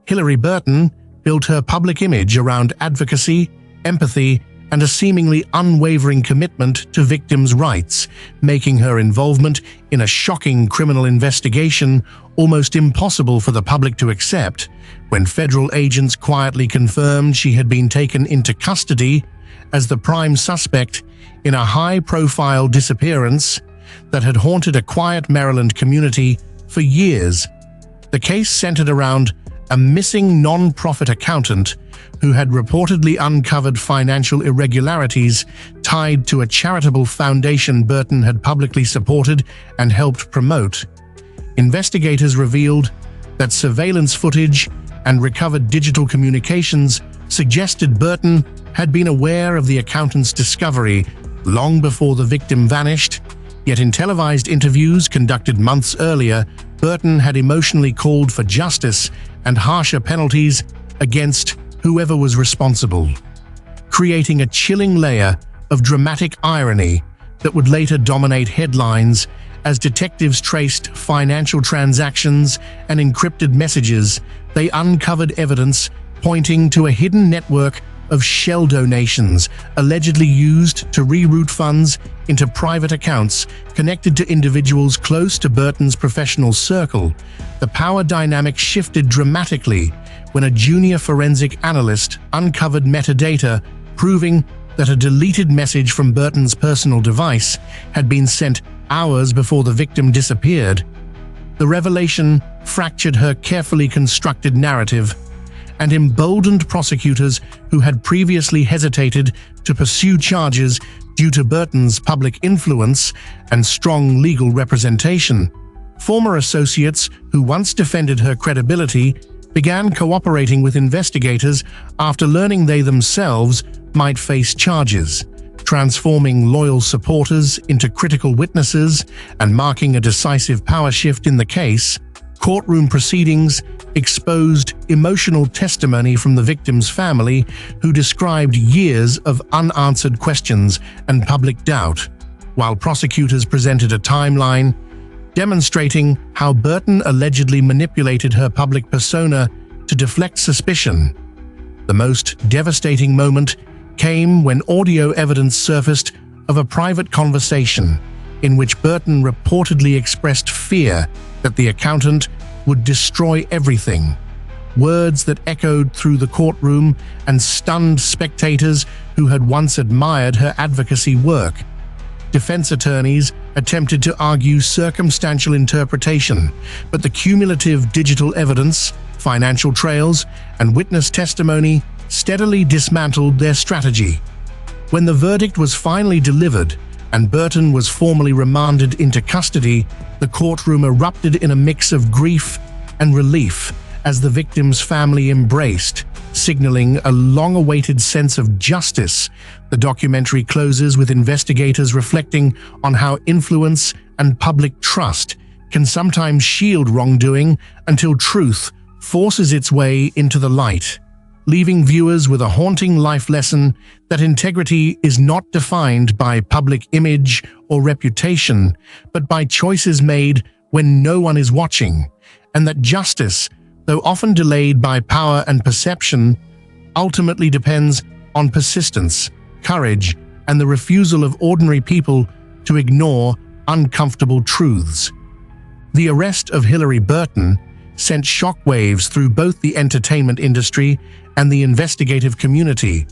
Hilarie Burton built her public image around advocacy, empathy, and a seemingly unwavering commitment to victims' rights, making her involvement in a shocking criminal investigation almost impossible for the public to accept. When federal agents quietly confirmed she had been taken into custody as the prime suspect in a high-profile disappearance that had haunted a quiet Maryland community for years. The case centered around a missing non-profit accountant who had reportedly uncovered financial irregularities tied to a charitable foundation Burton had publicly supported and helped promote. Investigators revealed that surveillance footage and recovered digital communications suggested Burton had been aware of the accountant's discovery long before the victim vanished, yet in televised interviews conducted months earlier, Burton had emotionally called for justice and harsher penalties against whoever was responsible, creating a chilling layer of dramatic irony that would later dominate headlines as detectives traced financial transactions and encrypted messages. They uncovered evidence pointing to a hidden network of shell donations allegedly used to reroute funds into private accounts connected to individuals close to Burton's professional circle. The power dynamic shifted dramatically when a junior forensic analyst uncovered metadata proving that a deleted message from Burton's personal device had been sent hours before the victim disappeared. The revelation fractured her carefully constructed narrative and emboldened prosecutors who had previously hesitated to pursue charges due to Burton's public influence and strong legal representation. Former associates who once defended her credibility began cooperating with investigators after learning they themselves might face charges, transforming loyal supporters into critical witnesses and marking a decisive power shift in the case. Courtroom proceedings exposed emotional testimony from the victim's family, who described years of unanswered questions and public doubt, while prosecutors presented a timeline demonstrating how Burton allegedly manipulated her public persona to deflect suspicion. The most devastating moment came when audio evidence surfaced of a private conversation in which Burton reportedly expressed fear that the accountant would destroy everything, words that echoed through the courtroom and stunned spectators who had once admired her advocacy work. Defense attorneys attempted to argue circumstantial interpretation, but the cumulative digital evidence, financial trails, and witness testimony steadily dismantled their strategy. When the verdict was finally delivered and Burton was formally remanded into custody, the courtroom erupted in a mix of grief and relief as the victim's family embraced, signaling a long-awaited sense of justice. The documentary closes with investigators reflecting on how influence and public trust can sometimes shield wrongdoing until truth forces its way into the light, leaving viewers with a haunting life lesson that integrity is not defined by public image or reputation, but by choices made when no one is watching, and that justice, though often delayed by power and perception, ultimately depends on persistence, courage, and the refusal of ordinary people to ignore uncomfortable truths. The arrest of Hilarie Burton sent shockwaves through both the entertainment industry and the investigative community,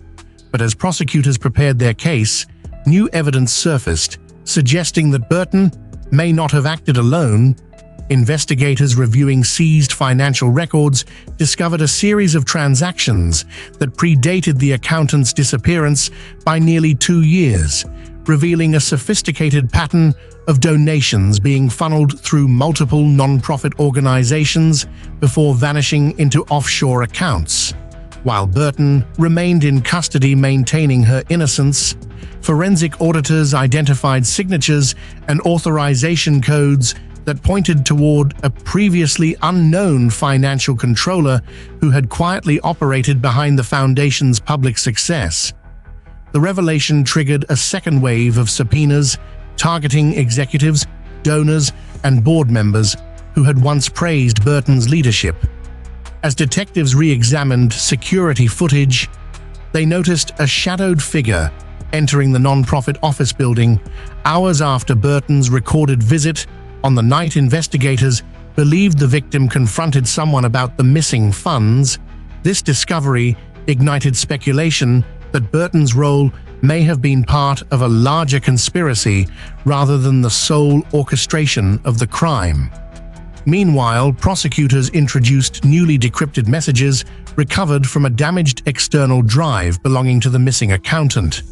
but as prosecutors prepared their case, new evidence surfaced, suggesting that Burton may not have acted alone. Investigators reviewing seized financial records discovered a series of transactions that predated the accountant's disappearance by nearly 2 years, revealing a sophisticated pattern of donations being funneled through multiple non-profit organizations before vanishing into offshore accounts. While Burton remained in custody maintaining her innocence, forensic auditors identified signatures and authorization codes that pointed toward a previously unknown financial controller who had quietly operated behind the foundation's public success. The revelation triggered a second wave of subpoenas targeting executives, donors, and board members who had once praised Burton's leadership. As detectives re-examined security footage, they noticed a shadowed figure entering the non-profit office building hours after Burton's recorded visit. On the night investigators believed the victim confronted someone about the missing funds, this discovery ignited speculation that Burton's role may have been part of a larger conspiracy rather than the sole orchestration of the crime. Meanwhile, prosecutors introduced newly decrypted messages recovered from a damaged external drive belonging to the missing accountant.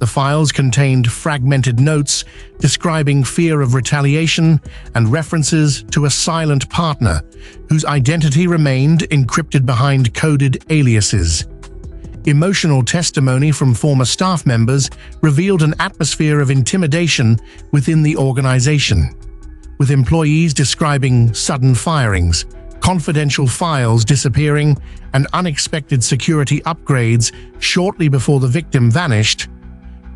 The files contained fragmented notes describing fear of retaliation and references to a silent partner whose identity remained encrypted behind coded aliases. Emotional testimony from former staff members revealed an atmosphere of intimidation within the organization, with employees describing sudden firings, confidential files disappearing, and unexpected security upgrades shortly before the victim vanished.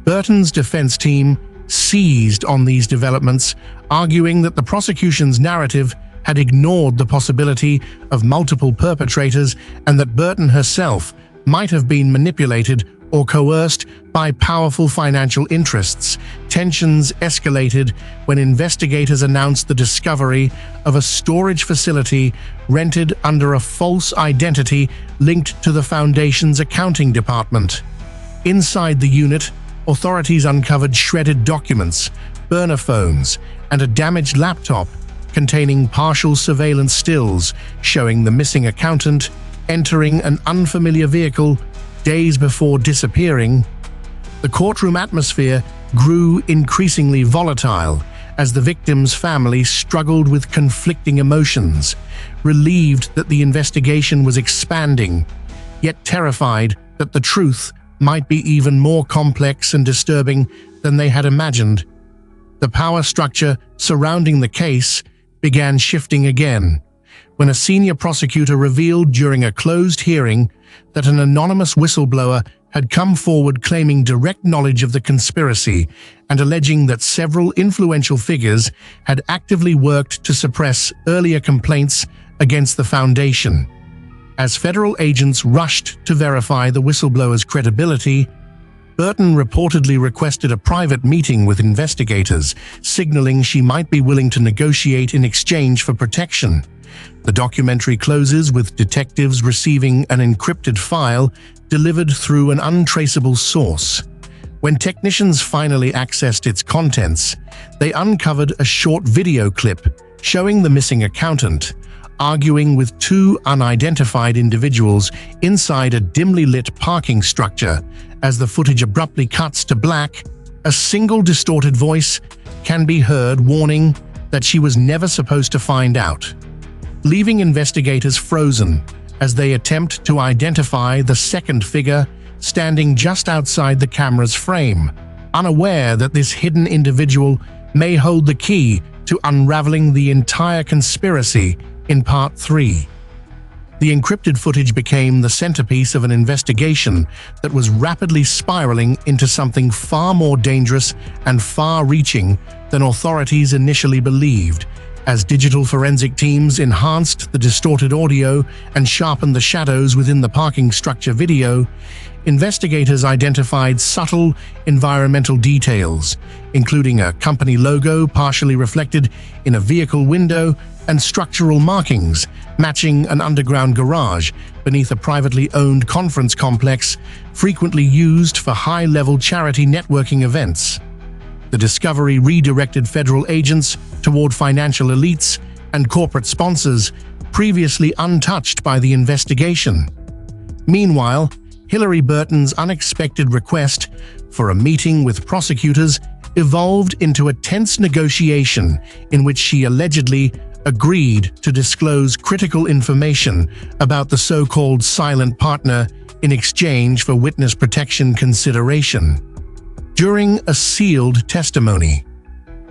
Burton's defense team seized on these developments, arguing that the prosecution's narrative had ignored the possibility of multiple perpetrators and that Burton herself might have been manipulated or coerced by powerful financial interests. Tensions escalated when investigators announced the discovery of a storage facility rented under a false identity linked to the foundation's accounting department. Inside the unit, authorities uncovered shredded documents, burner phones, and a damaged laptop containing partial surveillance stills showing the missing accountant entering an unfamiliar vehicle days before disappearing. The courtroom atmosphere grew increasingly volatile as the victim's family struggled with conflicting emotions, relieved that the investigation was expanding, yet terrified that the truth might be even more complex and disturbing than they had imagined. The power structure surrounding the case began shifting again, when a senior prosecutor revealed during a closed hearing that an anonymous whistleblower had come forward claiming direct knowledge of the conspiracy and alleging that several influential figures had actively worked to suppress earlier complaints against the foundation. As federal agents rushed to verify the whistleblower's credibility, Burton reportedly requested a private meeting with investigators, signaling she might be willing to negotiate in exchange for protection. The documentary closes with detectives receiving an encrypted file delivered through an untraceable source. When technicians finally accessed its contents, they uncovered a short video clip showing the missing accountant arguing with two unidentified individuals inside a dimly lit parking structure. As the footage abruptly cuts to black, a single distorted voice can be heard warning that she was never supposed to find out, leaving investigators frozen as they attempt to identify the second figure standing just outside the camera's frame, unaware that this hidden individual may hold the key to unraveling the entire conspiracy. In Part 3, the encrypted footage became the centerpiece of an investigation that was rapidly spiraling into something far more dangerous and far-reaching than authorities initially believed. As digital forensic teams enhanced the distorted audio and sharpened the shadows within the parking structure video, investigators identified subtle environmental details, including a company logo partially reflected in a vehicle window and structural markings matching an underground garage beneath a privately owned conference complex frequently used for high-level charity networking events. The discovery redirected federal agents toward financial elites and corporate sponsors previously untouched by the investigation. Meanwhile, Hilarie Burton's unexpected request for a meeting with prosecutors evolved into a tense negotiation in which she allegedly agreed to disclose critical information about the so-called silent partner in exchange for witness protection consideration. During a sealed testimony,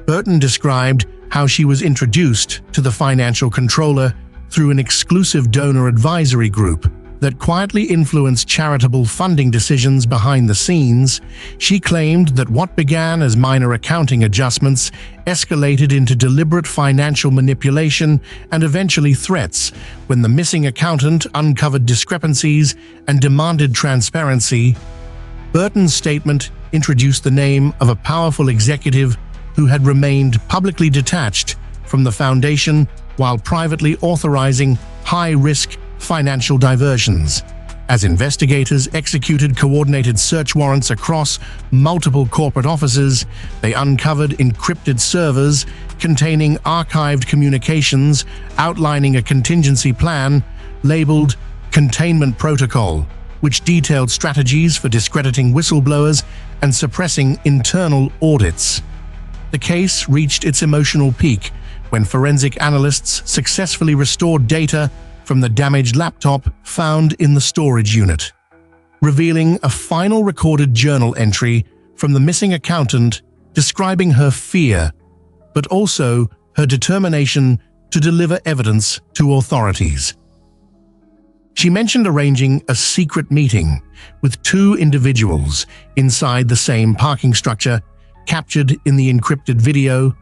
Burton described how she was introduced to the financial controller through an exclusive donor advisory group that quietly influenced charitable funding decisions behind the scenes. She claimed that what began as minor accounting adjustments escalated into deliberate financial manipulation and eventually threats when the missing accountant uncovered discrepancies and demanded transparency. Burton's statement introduced the name of a powerful executive who had remained publicly detached from the foundation while privately authorizing high-risk financial diversions. As investigators executed coordinated search warrants across multiple corporate offices, they uncovered encrypted servers containing archived communications outlining a contingency plan labeled Containment Protocol, which detailed strategies for discrediting whistleblowers and suppressing internal audits. The case reached its emotional peak when forensic analysts successfully restored data from the damaged laptop found in the storage unit, revealing a final recorded journal entry from the missing accountant describing her fear, but also her determination to deliver evidence to authorities. She mentioned arranging a secret meeting with two individuals inside the same parking structure captured in the encrypted video.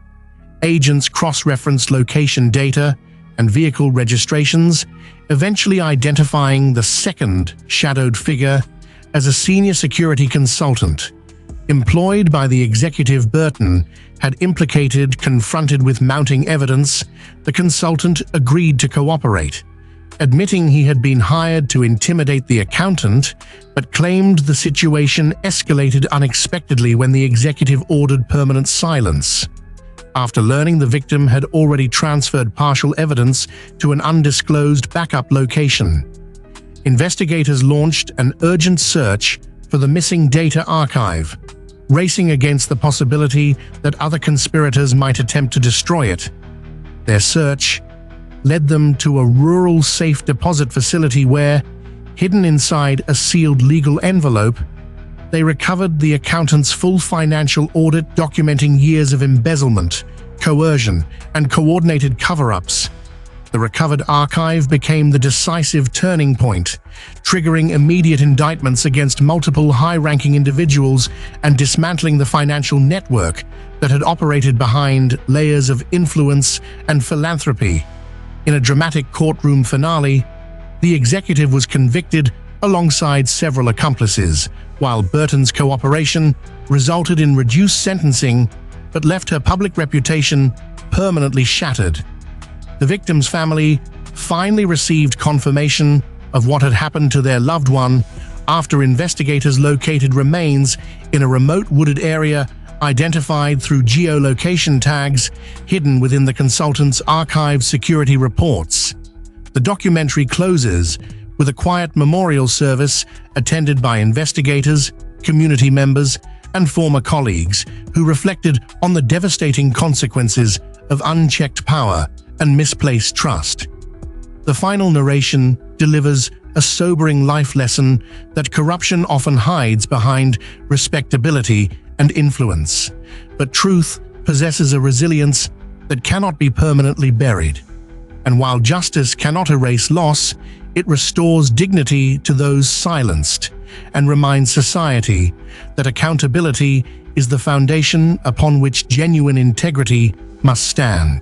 Agents cross-referenced location data and vehicle registrations, eventually identifying the second shadowed figure as a senior security consultant employed by the executive. Burton had implicated. Confronted with mounting evidence, the consultant agreed to cooperate, admitting he had been hired to intimidate the accountant, but claimed the situation escalated unexpectedly when the executive ordered permanent silence. After learning the victim had already transferred partial evidence to an undisclosed backup location, investigators launched an urgent search for the missing data archive, racing against the possibility that other conspirators might attempt to destroy it. Their search led them to a rural safe deposit facility where, hidden inside a sealed legal envelope, they recovered the accountant's full financial audit documenting years of embezzlement, coercion, and coordinated cover-ups. The recovered archive became the decisive turning point, triggering immediate indictments against multiple high-ranking individuals and dismantling the financial network that had operated behind layers of influence and philanthropy. In a dramatic courtroom finale, the executive was convicted alongside several accomplices, while Burton's cooperation resulted in reduced sentencing but left her public reputation permanently shattered. The victim's family finally received confirmation of what had happened to their loved one after investigators located remains in a remote wooded area identified through geolocation tags hidden within the consultant's archived security reports. The documentary closes with a quiet memorial service attended by investigators, community members, and former colleagues who reflected on the devastating consequences of unchecked power and misplaced trust. The final narration delivers a sobering life lesson that corruption often hides behind respectability and influence, but truth possesses a resilience that cannot be permanently buried. And while justice cannot erase loss, it restores dignity to those silenced and reminds society that accountability is the foundation upon which genuine integrity must stand.